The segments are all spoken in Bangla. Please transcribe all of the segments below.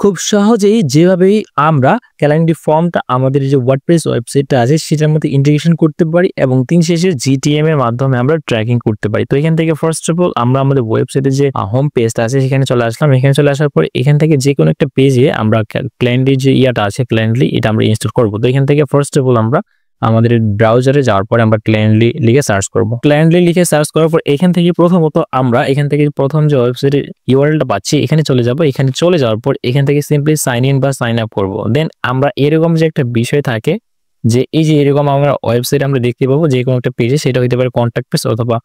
খুব সহজেই যেভাবেই আমরা ক্যালেন্ডার ফর্মটা আমাদের যে ওয়ার্ডপ্রেস ওয়েবসাইটটা আছে সেটার মধ্যে ইন্টিগ্রেশন করতে পারি এবং দিন শেষে জিটিএম এর মাধ্যমে আমরা ট্র্যাকিং করতে পারি। তো এখান থেকে ফার্স্ট অফ অল আমরা আমাদের ওয়েবসাইটে যে হোম পেজটা আছে সেখানে চলে আসলাম। এখানে চলে আসার পর এখান থেকে যে কোনো একটা পেজে আমরা ক্যালেন্ডার যে ইয়াটা আছে ক্যালেন্ডার এটা আমরা ইনস্টল করব। তো এখান থেকে ফার্স্ট অফ অল আমরা আমাদের ব্রাউজারে যাওয়ার পরে আমরা ক্যালেন্ডার লিখে সার্চ করব। ক্যালেন্ডার লিখে সার্চ করার পর এখান থেকে প্রথমত আমরা এখান থেকে প্রথম যে ওয়েবসাইটের ইউআরএলটা পাচ্ছি এখানে চলে যাব। এখানে চলে যাওয়ার পর এখান থেকে সিম্পলি সাইন ইন বা সাইন আপ করব। দেন আমরা এরকম যে একটা বিষয় থাকে যে এই যে এরকম আমরা ওয়েবসাইট আমরা দেখতে পাবো যে কোনো একটা পেজে, সেটা হতে পারে কন্ট্যাক্ট পেজ অথবা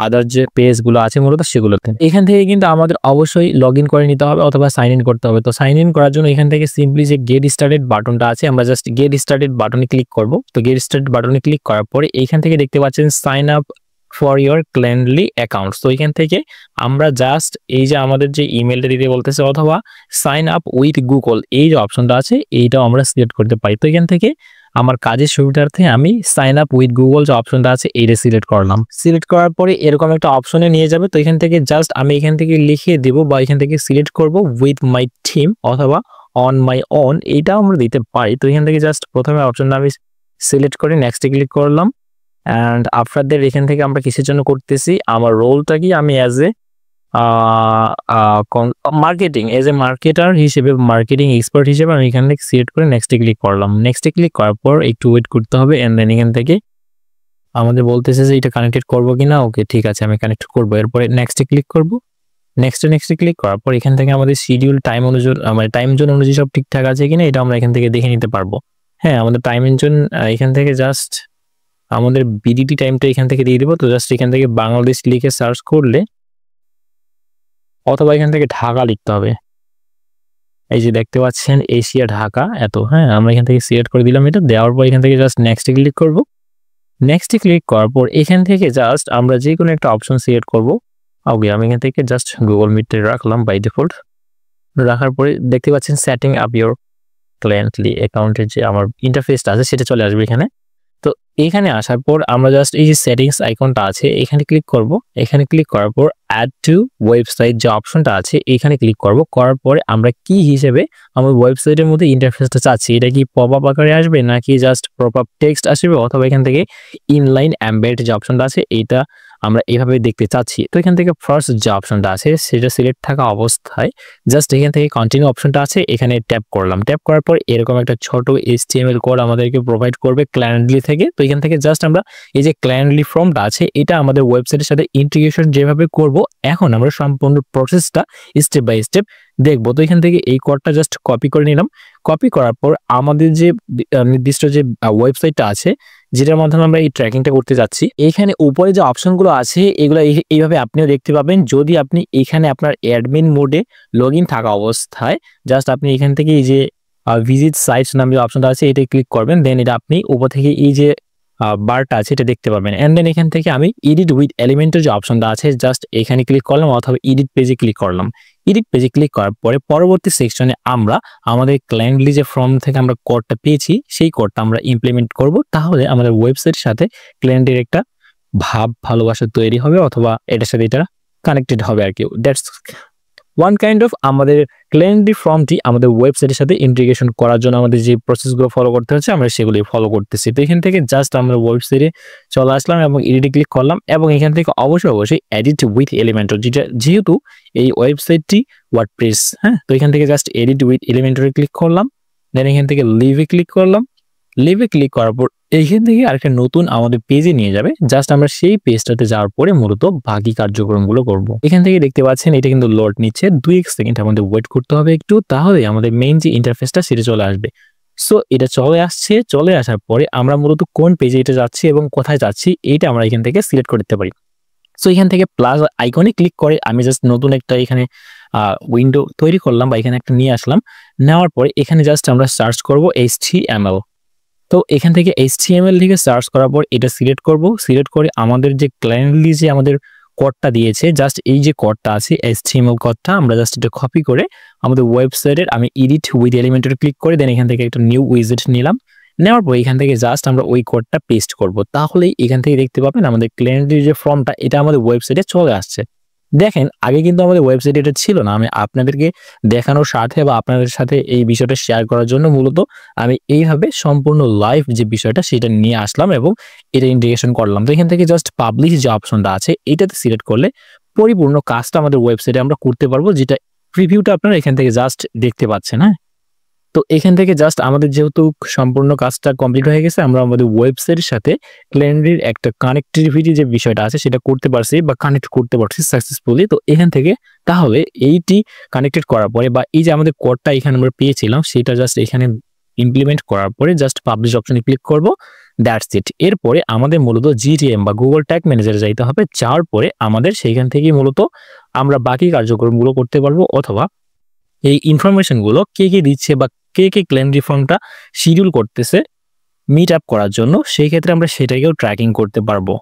আদার যে পেজগুলো আছে মূলত সেগুলোতে। এখান থেকে কিন্তু আমাদের অবশ্যই লগ ইন করে নিতে হবে অথবা সাইন ইন করতে হবে। তো সাইন ইন করার জন্য এখান থেকে সিম্পলি যে গেট স্টার্টেড বাটনটা আছে আমরা জাস্ট গেট স্টার্টেড বাটনে ক্লিক করব। তো গেট স্টার্টেড বাটনে ক্লিক করার পরে এখান থেকে দেখতে পাচ্ছেন sign up for your calendar account. তো এখান থেকে আমরা জাস্ট এই যে আমাদের যে ইমেলটা দিতে বলতেছে অথবা সাইন আপ উইথ গুগল এই যে অপশনটা আছে এইটাও আমরা সিলেক্ট করতে পারি। তো এখান থেকে আমার কাজের সুবিধার্থে আমি সাইন আপ উইথ গুগল যে অপশনটা আছে এইটা সিলেক্ট করলাম। সিলেক্ট করার পরে এরকম একটা অপশনে নিয়ে যাবে। তো এখান থেকে জাস্ট আমি এখান থেকে লিখে দেব বা এখান থেকে সিলেক্ট করব উইথ মাই টিম অথবা অন মাই ওন, এইটাও আমরা দিতে পারি। তো এখান থেকে জাস্ট প্রথমে অপশনটা আমি সিলেক্ট করে নেক্সটে ক্লিক করলাম। অ্যান্ড আফটার দ্যাট এখান থেকে আমরা কিসের জন্য করতেছি, আমার রোলটা কি, আমি as a marketing as a marketer হিসেবে, মার্কেটিং এক্সপার্ট হিসেবে আমি এখান থেকে সিলেক্ট করে নেক্সটে ক্লিক করলাম। নেক্সটে ক্লিক করার পর একটু ওয়েট করতে হবে এন্ড দেন এখান থেকে আমাদের বলতেছে যে এটা কানেক্টেড করবো কিনা। ওকে, ঠিক আছে, আমি কানেক্ট করবো। এরপরে নেক্সটে ক্লিক করবো। নেক্সটে ক্লিক করার পর এখান থেকে আমাদের শিডিউল টাইম অনুযায়ী মানে টাইম জোন অনুযায়ী সব ঠিকঠাক আছে কিনা এটা আমরা এখান থেকে দেখে নিতে পারবো। হ্যাঁ, আমাদের টাইম জোন এখান থেকে জাস্ট আমাদের বিডিটি টাইমটা এখান থেকে দিয়ে দিব। তো জাস্ট এখান থেকে বাংলাদেশ লিখে সার্চ করলে অথবা এখান থেকে ঢাকা লিখতে হবে। এই যে দেখতে পাচ্ছেন এশিয়া ঢাকা এত। হ্যাঁ, আমরা এখান থেকে সিলেক্ট করে দিলাম। এটা দেওয়ার পর এখান থেকে জাস্ট নেক্সটে ক্লিক করব। নেক্সটে ক্লিক করার পর এখান থেকে জাস্ট আমরা যে কোনো একটা অপশন সিলেক্ট করব। ওকে, আমি এখান থেকে জাস্ট গুগল মিটে রাখলাম বাই ডিফল্ট। রাখার পরে দেখতে পাচ্ছেন সেটিং আপ ইউর ক্যালেন্ডার অ্যাকাউন্টের যে আমার ইন্টারফেসটা আছে সেটা চলে আসবে এখানে। তো এখানে আসার পর আমরা জাস্ট এই যে সেটিংস আইকনটা আছে এখানে ক্লিক করব। এখানে ক্লিক করার পর অ্যাড টু ওয়েবসাইট যে অপশনটা আছে এখানে ক্লিক করব। করার পরে আমরা কি হিসেবে আমার ওয়েবসাইটের মধ্যে ইন্টারফেসটা চাচ্ছি, এটা কি পপ আপ আকারে আসবে নাকি জাস্ট পপ আপ টেক্সট আসবে অথবা এখান থেকে ইনলাইন এমবেড যে অপশনটা আছে এইটা আমরা এইভাবে দেখতে চাচ্ছি। তো এখান থেকে ফার্স্ট যে অপশনটা আছে সেটা সিলেক্ট থাকা অবস্থায় জাস্ট এখান থেকে কন্টিনিউ অপশনটা আছে এখানে ট্যাপ করলাম। ট্যাপ করার পর এরকম একটা ছোট HTML কোড আমাদেরকে প্রোভাইড করবে ক্যালেন্ডার থেকে। তো এখান থেকে জাস্ট আমরা এই যে ক্যালেন্ডার ফর্মটা আছে এটা আমাদের ওয়েবসাইটের সাথে ইন্টিগ্রেশন যেভাবে করব এখন আমরা সম্পূর্ণ প্রসেসটা স্টেপ বাই স্টেপ দেখবো। তো এখান থেকে এই কোডটা জাস্ট কপি করে নিলাম। কপি করার পর আমাদের যে নির্দিষ্ট যে ওয়েবসাইটটা আছে যেটার মাধ্যমে আমরা এই ট্র্যাকিংটা করতে যাচ্ছি এখানে উপরে যে অপশনগুলো আছে এগুলো এইভাবে আপনিও দেখতে পাবেন যদি আপনি এখানে আপনার অ্যাডমিন মোডে লগ ইন থাকা অবস্থায় জাস্ট আপনি এখান থেকে এই যে ভিজিট সাইটস নামে যে অপশনটা আছে এটা ক্লিক করবেন। দেন এটা আপনি উপর থেকে এই যে বারটা আছে এটা দেখতে পাবেন। এন্ড দেন এখান থেকে আমি এডিট উইথ এলিমেন্টের যে অপশনটা আছে জাস্ট এখানে ক্লিক করলাম অথবা এডিট পেজে ক্লিক করলাম। এডিট পেজে ক্লিক করার পরে পরবর্তী সেকশনে আমরা আমাদের ক্যালেন্ডার যে ফর্ম থেকে আমরা কোডটা পেয়েছি সেই কোডটা আমরা ইমপ্লিমেন্ট করব। তাহলে আমাদের ওয়েবসাইটের সাথে ক্যালেন্ডারের একটা ভালোবাসা তৈরি হবে অথবা এটার সাথে এটা কানেক্টেড হবে আর কি। দ্যাটস ওয়ান কাইন্ড অফ আমাদের ক্যালেন্ডার ফর্মটি আমাদের ওয়েবসাইটের সাথে ইন্টিগ্রেশন করার জন্য আমাদের যে প্রসেসগুলো ফলো করতে হচ্ছে আমরা সেগুলি ফলো করতেছি। তো এখান থেকে জাস্ট আমরা ওয়েবসাইটে চলে আসলাম এবং এডিটে ক্লিক করলাম এবং এখান থেকে অবশ্যই এডিট উইথ এলিমেন্টর, যেহেতু এই ওয়েবসাইটটি ওয়ার্ডপ্রেস। হ্যাঁ, তো এখান থেকে জাস্ট এডিট উইথ এলিমেন্টরে ক্লিক করলাম। দেন এখান থেকে লিভে ক্লিক করলাম। লিভে ক্লিক করার পর এইখান থেকে আরেকটা নতুন আমাদের পেজে নিয়ে যাবে। জাস্ট আমরা সেই পেজটাতে যাওয়ার পরে মূলত বাকি কার্যক্রমগুলো করব। এখান থেকে দেখতে পাচ্ছেন এটা কিন্তু লোড নিচ্ছে, 2 সেকেন্ড আমাদের ওয়েট করতে হবে একটু, তাহলে আমাদের মেইন যে ইন্টারফেসটা সেটা চলে আসবে। সো এটা চলে আসছে। চলে আসার পরে আমরা মূলত কোন পেজে এটা যাচ্ছি এবং কোথায় যাচ্ছি এইটা আমরা এখান থেকে সিলেক্ট করতে পারি। সো এখান থেকে প্লাস আইকনে ক্লিক করে আমি জাস্ট নতুন একটা এখানে উইন্ডো তৈরি করলাম বা এখানে একটা নিয়ে আসলাম। নেওয়ার পরে এখানে জাস্ট আমরা সার্চ করব HTML। তো এখান থেকে HTML লিখে সার্চ করার পর এটা সিলেক্ট করব। সিলেক্ট করে আমাদের যে ক্যালেন্ডার যে আমাদের কোডটা দিয়েছে জাস্ট এই যে কোডটা আছে HTML কোডটা আমরা জাস্ট এটা কপি করে আমাদের ওয়েবসাইটের আমি এডিট উইথ এলিমেন্টর ক্লিক করে দেন এখান থেকে একটা নিউ উইজেট নিলাম। নেওয়ার পর এখান থেকে জাস্ট আমরা ওই কোডটা পেস্ট করব। তাহলেই এখান থেকে দেখতে পাবেন আমাদের ক্যালেন্ডার যে ফর্মটা এটা আমাদের ওয়েবসাইটে চলে আসছে। দেখেন আগে কিন্তু আমাদের ওয়েবসাইটে এটা ছিল না। আমি আপনাদেরকে দেখানোর স্বার্থে বা আপনাদের সাথে এই বিষয়টা শেয়ার করার জন্য মূলত আমি এইভাবে সম্পূর্ণ লাইভ যে বিষয়টা সেটা নিয়ে আসলাম এবং এটা ইন্টিগ্রেশন করলাম। তো এখান থেকে জাস্ট পাবলিশ যে অপশনটা আছে এটাতে সিলেক্ট করলে পরিপূর্ণ কাজটা আমাদের ওয়েবসাইটে আমরা করতে পারবো, যেটা প্রিভিউটা আপনারা এখান থেকে জাস্ট দেখতে পাচ্ছেন। হ্যাঁ, তো এখান থেকে জাস্ট আমাদের যেহেতু সম্পূর্ণ কাজটা কমপ্লিট হয়ে গেছে, আমরা আমাদের ওয়েবসাইটের সাথে ক্যালেন্ডারির একটা কানেক্টিভিটি যে বিষয়টা আছে সেটা করতে পারছি বা কানেক্ট করতে পারছি সাকসেসফুলি। তো এখান থেকে তাহলে এইটি কানেক্টেড করার পরে বা এই যে আমাদের কোডটা এখানে আমরা পেয়েছিলাম সেটা জাস্ট এখানে ইমপ্লিমেন্ট করার পরে জাস্ট পাবলিশ অপশনে ক্লিক করব, দ্যাটস ইট। এরপরে আমাদের মূলত জিটিএম বা গুগল ট্যাগ ম্যানেজারে যাইতে হবে, যাওয়ার পরে আমাদের সেইখান থেকেই মূলত আমরা বাকি কার্যক্রমগুলো করতে পারবো, অথবা এই ইনফরমেশনগুলো কে দিচ্ছে বা কে ক্যালেন্ডারি ফর্মটা শিডিউল করতেছে মিট আপ করার জন্য, সেই ক্ষেত্রে আমরা সেটাকেও ট্র্যাকিং করতে পারবো।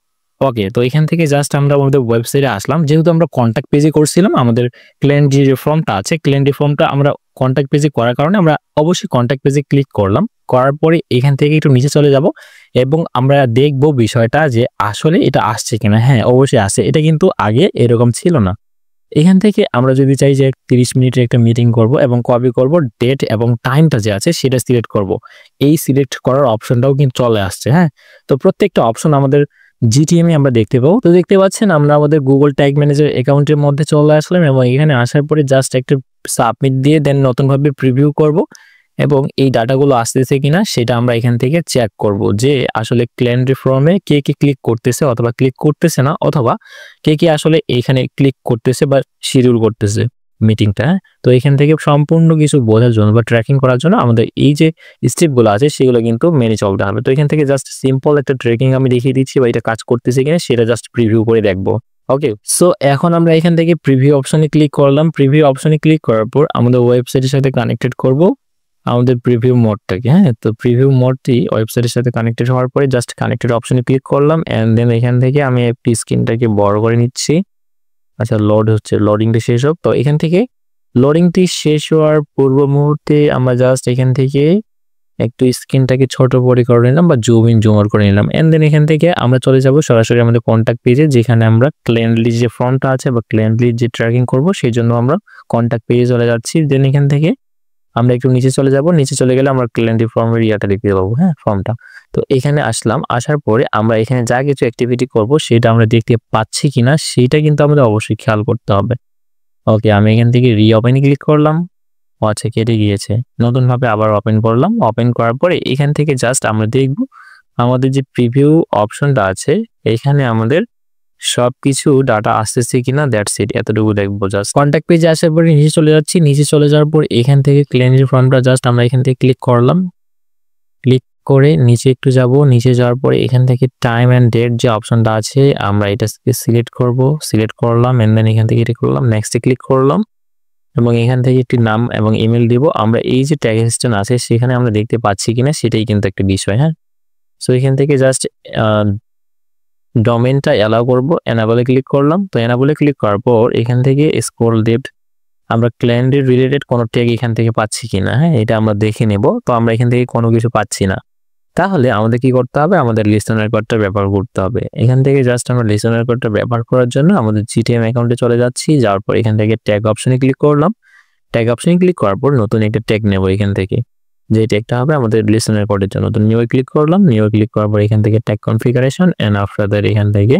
ওকে, তো এখান থেকে জাস্ট আমরা আমাদের ওয়েবসাইটে আসলাম। যেহেতু আমরা কন্ট্যাক্ট পেজে করছিলাম, আমাদের ক্যালেন্ডারি যে ফর্মটা আছে ক্যালেন্ডারি ফর্মটা আমরা কন্ট্যাক্ট পেজে করার কারণে আমরা অবশ্যই কন্ট্যাক্ট পেজে ক্লিক করলাম। করার পরে এখান থেকে একটু নিচে চলে যাব এবং আমরা দেখব বিষয়টা যে আসলে এটা আসছে কিনা। হ্যাঁ, অবশ্যই আসছে। এটা কিন্তু আগে এরকম ছিল না। এখান থেকে আমরা যদি চাই যে 30 মিনিটের একটা মিটিং করব এবং কবে করব, ডেট এবং টাইমটা যে আছে সেটা সিলেক্ট করব। এই সিলেক্ট করার অপশনটাও কিন্তু চলে আসছে। হ্যাঁ, তো প্রত্যেকটা অপশন আমাদের জিটিএম এ আমরা দেখতে পাবো। তো দেখতে পাচ্ছেন আমরা আমাদের গুগল ট্যাগ ম্যানেজার অ্যাকাউন্টের মধ্যে চলে আসলাম এবং এখানে আসার পরে জাস্ট একটা সাবমিট দিয়ে দেন নতুনভাবে প্রিভিউ করব এবং এই ডাটাগুলো আসতেছে কিনা সেটা আমরা এখান থেকে চেক করব যে আসলে ক্যালেন্ডারি ফর্মে কে ক্লিক করতেছে অথবা ক্লিক করতেছে না, অথবা কে আসলে এখানে ক্লিক করতেছে বা শিডিউল করতেছে মিটিংটা। তো এখান থেকে সম্পূর্ণ কিছু বোঝার জন্য বা ট্র্যাকিং করার জন্য আমাদের এই যে স্টেপগুলো আছে সেগুলো কিন্তু মেনে চলতে হবে। তো এখান থেকে জাস্ট সিম্পল একটা ট্র্যাকিং আমি দেখিয়ে দিচ্ছি বা এটা কাজ করতেছে কিনা সেটা জাস্ট প্রিভিউ করে দেখবো। ওকে, সো এখন আমরা এখান থেকে প্রিভিউ অপশনে ক্লিক করলাম। প্রিভিউ অপশনে ক্লিক করার পর আমাদের ওয়েবসাইটের সাথে কানেক্টেড করব আমাদের প্রিভিউ মোডটাকে। হ্যাঁ, তো প্রিভিউ মোডটি ওয়েবসাইটের সাথে কানেক্টেড হওয়ার পরে জাস্ট কানেক্টেড অপশনে ক্লিক করলাম এন্ড দেন এখান থেকে আমি একটু স্ক্রিনটাকে বড় করে নিচ্ছি। আচ্ছা, লোড হচ্ছে, লোডিংটা শেষ হোক। তো এখান থেকে লোডিংটি শেষ হওয়ার পূর্ব মুহূর্তে আমরা জাস্ট এখান থেকে একটু স্ক্রিনটাকে ছোট বড় করে নিলাম বা জুম ইন জুম আউট করে নিলাম এন্ড দেন এখান থেকে আমরা চলে যাব সরাসরি আমাদের কন্ট্যাক্ট পেজে, যেখানে আমরা ক্যালেন্ডারি যে ফর্মটা আছে বা ক্যালেন্ডারি যে ট্র্যাকিং করব সেই জন্য আমরা কন্ট্যাক্ট পেজে চলে যাচ্ছি। দেন এখান থেকে আমরা একটু নিচে চলে যাব। নিচে চলে গেলে আমরা ক্যালেন্ডারি ফর্মের ইয়াটা দেখতে পাবো। হ্যাঁ, ফর্মটা। তো এখানে আসলাম, আসার পরে আমরা এখানে যা কিছু অ্যাক্টিভিটি করব সেটা আমরা দেখতে পাচ্ছি কিনা সেটা কিন্তু আমাদের অবশ্যই খেয়াল করতে হবে। ওকে, আমি এখান থেকে রিওপেনে ক্লিক করলাম। আচ্ছা, কেটে গিয়েছে। নতুনভাবে আবার ওপেন করলাম। ওপেন করার পরে এখান থেকে জাস্ট আমরা দেখব আমাদের যে প্রিভিউ অপশনটা আছে এখানে আমাদের সবকিছু ডাটা আসতেছে কিনা, দ্যাটস ইট, এতটুকু দেখবো। জাস্ট কন্ট্যাক্ট পেজে আসার পরে নিচে চলে যাচ্ছি। নিচে চলে যাওয়ার পর এখান থেকে ক্যালেন্ডারি ফর্মটা জাস্ট আমরা এখান থেকে ক্লিক করলাম। ক্লিক করে নিচে একটু যাব। নিচে যাওয়ার পরে এখান থেকে টাইম এন্ড ডেট যে অপশনটা আছে আমরা এটা সিলেক্ট করব। সিলেক্ট করলাম এন্ড দেন এখান থেকে এটা করলাম, নেক্সটে ক্লিক করলাম এবং এখান থেকে একটি নাম এবং ইমেল দিব। আমরা এই যে ট্যাগ অ্যাসিস্ট্যান্ট আছে সেখানে আমরা দেখতে পাচ্ছি কিনা সেটাই কিন্তু একটা বিষয়। হ্যাঁ, সো এখান থেকে জাস্ট ডোমেইনটা অ্যালাউ করব, এনাবলে ক্লিক করলাম। তো এনাবলে ক্লিক করার পর এখান থেকে স্ক্রল লেফট আমরা ক্যালেন্ডার রিলেটেড কোনো ট্যাগ এখান থেকে পাচ্ছি কিনা, হ্যাঁ এটা আমরা দেখে নেব। তো আমরা এখান থেকে কোনো কিছু পাচ্ছি না, তাহলে আমাদের কি করতে হবে, আমাদের লিসেনার কোডটা ব্যবহার করতে হবে। এখান থেকে জাস্ট আমরা লিসেনার কোডটা ব্যবহার করার জন্য আমাদের জিটিএম অ্যাকাউন্টে চলে যাচ্ছি। যাওয়ার পর এখান থেকে ট্যাগ অপশনে ক্লিক করলাম। ট্যাগ অপশনে ক্লিক করার পর নতুন একটা ট্যাগ নেব এখান থেকে, যে ট্যাগটা হবে আমাদের লিসেনার কোডের জন্য। তো নিউ ক্লিক করলাম। নিউ ক্লিক করার পর এখান থেকে tag configuration and after that এখান থেকে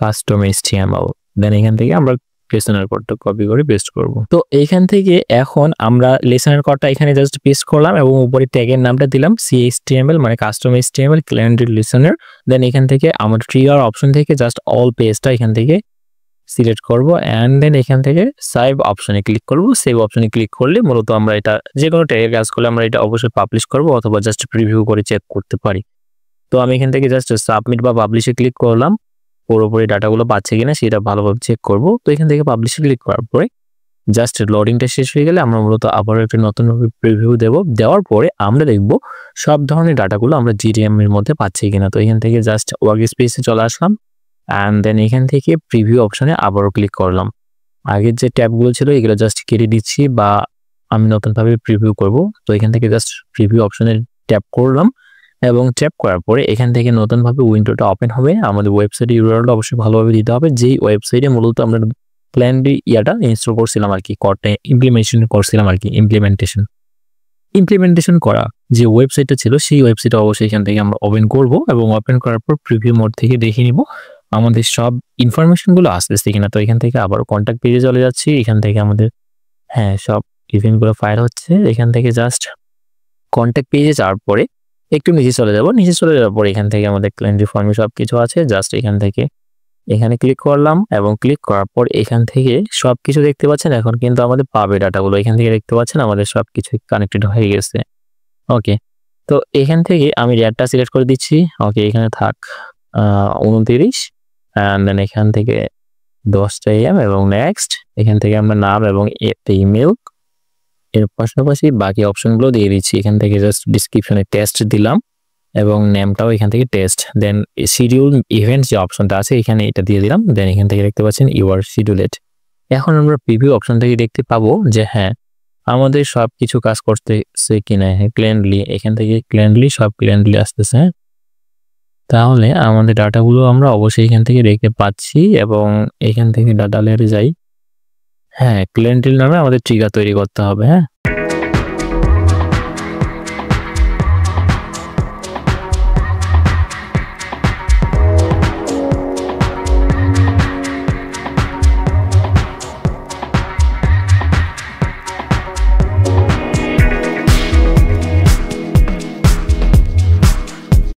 কাস্টম এইচটিএমএল, দেন এখান থেকে আমরা লিসেনার কোডটা কপি করে পেস্ট করব। তো এইখান থেকে এখন আমরা লিসেনার কোডটা এখানে জাস্ট পেস্ট করলাম এবং উপরে ট্যাগের নামটা দিলাম সিএইচটিএমএল, মানে কাস্টম এইচটিএমএল ক্যালেন্ডার লিসেনার। দেন এখান থেকে আমরা ট্রিগার অপশন থেকে জাস্ট অল পেজটা এখান থেকে সিলেক্ট করব এন্ড দেন এখান থেকে সেভ অপশনে ক্লিক করব। সেভ অপশনে ক্লিক করলে মূলত আমরা এটা যে কোনো ট্যাগের কাজ করলে আমরা এটা অবশ্যই পাবলিশ করব অথবা জাস্ট প্রিভিউ করে চেক করতে পারি। তো আমি এখান থেকে জাস্ট সাবমিট বা পাবলিশে ক্লিক করলাম। পুরোপুরি ডাটাগুলো পাচ্ছে কিনা সেটা ভালোভাবে চেক করব। তো এখান থেকে পাবলিশে ক্লিক করার পরে জাস্ট লোডিংটা শেষ হয়ে গেলে আমরা মূলত আবারও একটা নতুনভাবে প্রিভিউ দেব। দেওয়ার পরে আমরা দেখব সব ধরনের ডাটাগুলো আমরা জিটিএম এর মধ্যে পাচ্ছি কিনা। তো এখান থেকে জাস্ট ওয়ার্ক স্পেসে চলে আসলাম এন্ড দেন এখান থেকে প্রিভিউ অপশনে আবারও ক্লিক করলাম। আগের যে ট্যাবগুলো ছিল এগুলো জাস্ট কেটে দিচ্ছি বা আমি নতুনভাবে প্রিভিউ করব। তো এখান থেকে জাস্ট প্রিভিউ অপশনে ট্যাপ করলাম এবং ট্যাপ করার পরে এখান থেকে নতুনভাবে উইন্ডোটা ওপেন হবে। আমাদের ওয়েবসাইটে ইউআরএলটা অবশ্যই ভালোভাবে দিতে হবে, যেই ওয়েবসাইটে মূলত আমরা ক্ল্যান্ডলি ইয়াটা ইনস্টল করছিলাম আর কি, করতে ইমপ্লিমেন্টেশন করছিলাম আর কি। ইমপ্লিমেন্টেশন করা যে ওয়েবসাইটটা ছিল সেই ওয়েবসাইটটা অবশ্যই এখান থেকে আমরা ওপেন করব এবং ওপেন করার পর প্রিভিউ মোড থেকে দেখে নিব আমাদের সব ইনফরমেশনগুলো আসতেছে কিনা। তো এখান থেকে আবার কন্ট্যাক্ট পেজে চলে যাচ্ছি, এখান থেকে আমাদের সব ইভেন্টগুলো ফায়ার হচ্ছে। এখান থেকে জাস্ট কন্ট্যাক্ট পেজে যাওয়ার পরে একটু নিচে চলে যাব, নিচে চলে যাওয়ার পরে এখান থেকে আমাদের ক্লায়েন্ট ফর্মে সব কিছু আছে। জাস্ট এখান থেকে এখানে ক্লিক করলাম এবং ক্লিক করার পর এখান থেকে সব কিছু দেখতে পাচ্ছেন। এখন কিন্তু আমাদের পাবে ডাটাগুলো এখান থেকে দেখতে পাচ্ছেন, আমাদের সব কিছু কানেক্টেড হয়ে গেছে। ওকে, তো এখান থেকে আমি রেটটা সিলেক্ট করে দিচ্ছি। ওকে, এখানে থাক 29 অ্যান্ড দেন এখান থেকে 10টা AM এবং নেক্সট এখান থেকে আমরা নাম এবং ইমেল, এর পাশাপাশি বাকি অপশনগুলো দিয়ে দিচ্ছি। এখান থেকে জাস্ট ডিসক্রিপশনে টেস্ট দিলাম এবং নেমটাও এখান থেকে টেস্ট। দেন শিডিউল ইভেন্ট যে অপশনটা আছে এখানে এটা দিয়ে দিলাম। দেন এখান থেকে দেখতে পাচ্ছেন ইউর শিডিউলেড। এখন আমরা প্রিভিউ অপশন থেকে দেখতে পাবো যে আমাদের সব কিছু কাজ করতেছে কিনা। ক্লিয়ারলি এখান থেকে সব ক্লিয়ারলি আসতেছে। তাহলে আমাদের ডাটাগুলো আমরা অবশ্যই এখান থেকে দেখতে পাচ্ছি এবং এখান থেকে ডাটা লেয়ারে যাই। ক্লিয়ারলি নামে আমাদের ট্রিগার তৈরি করতে হবে।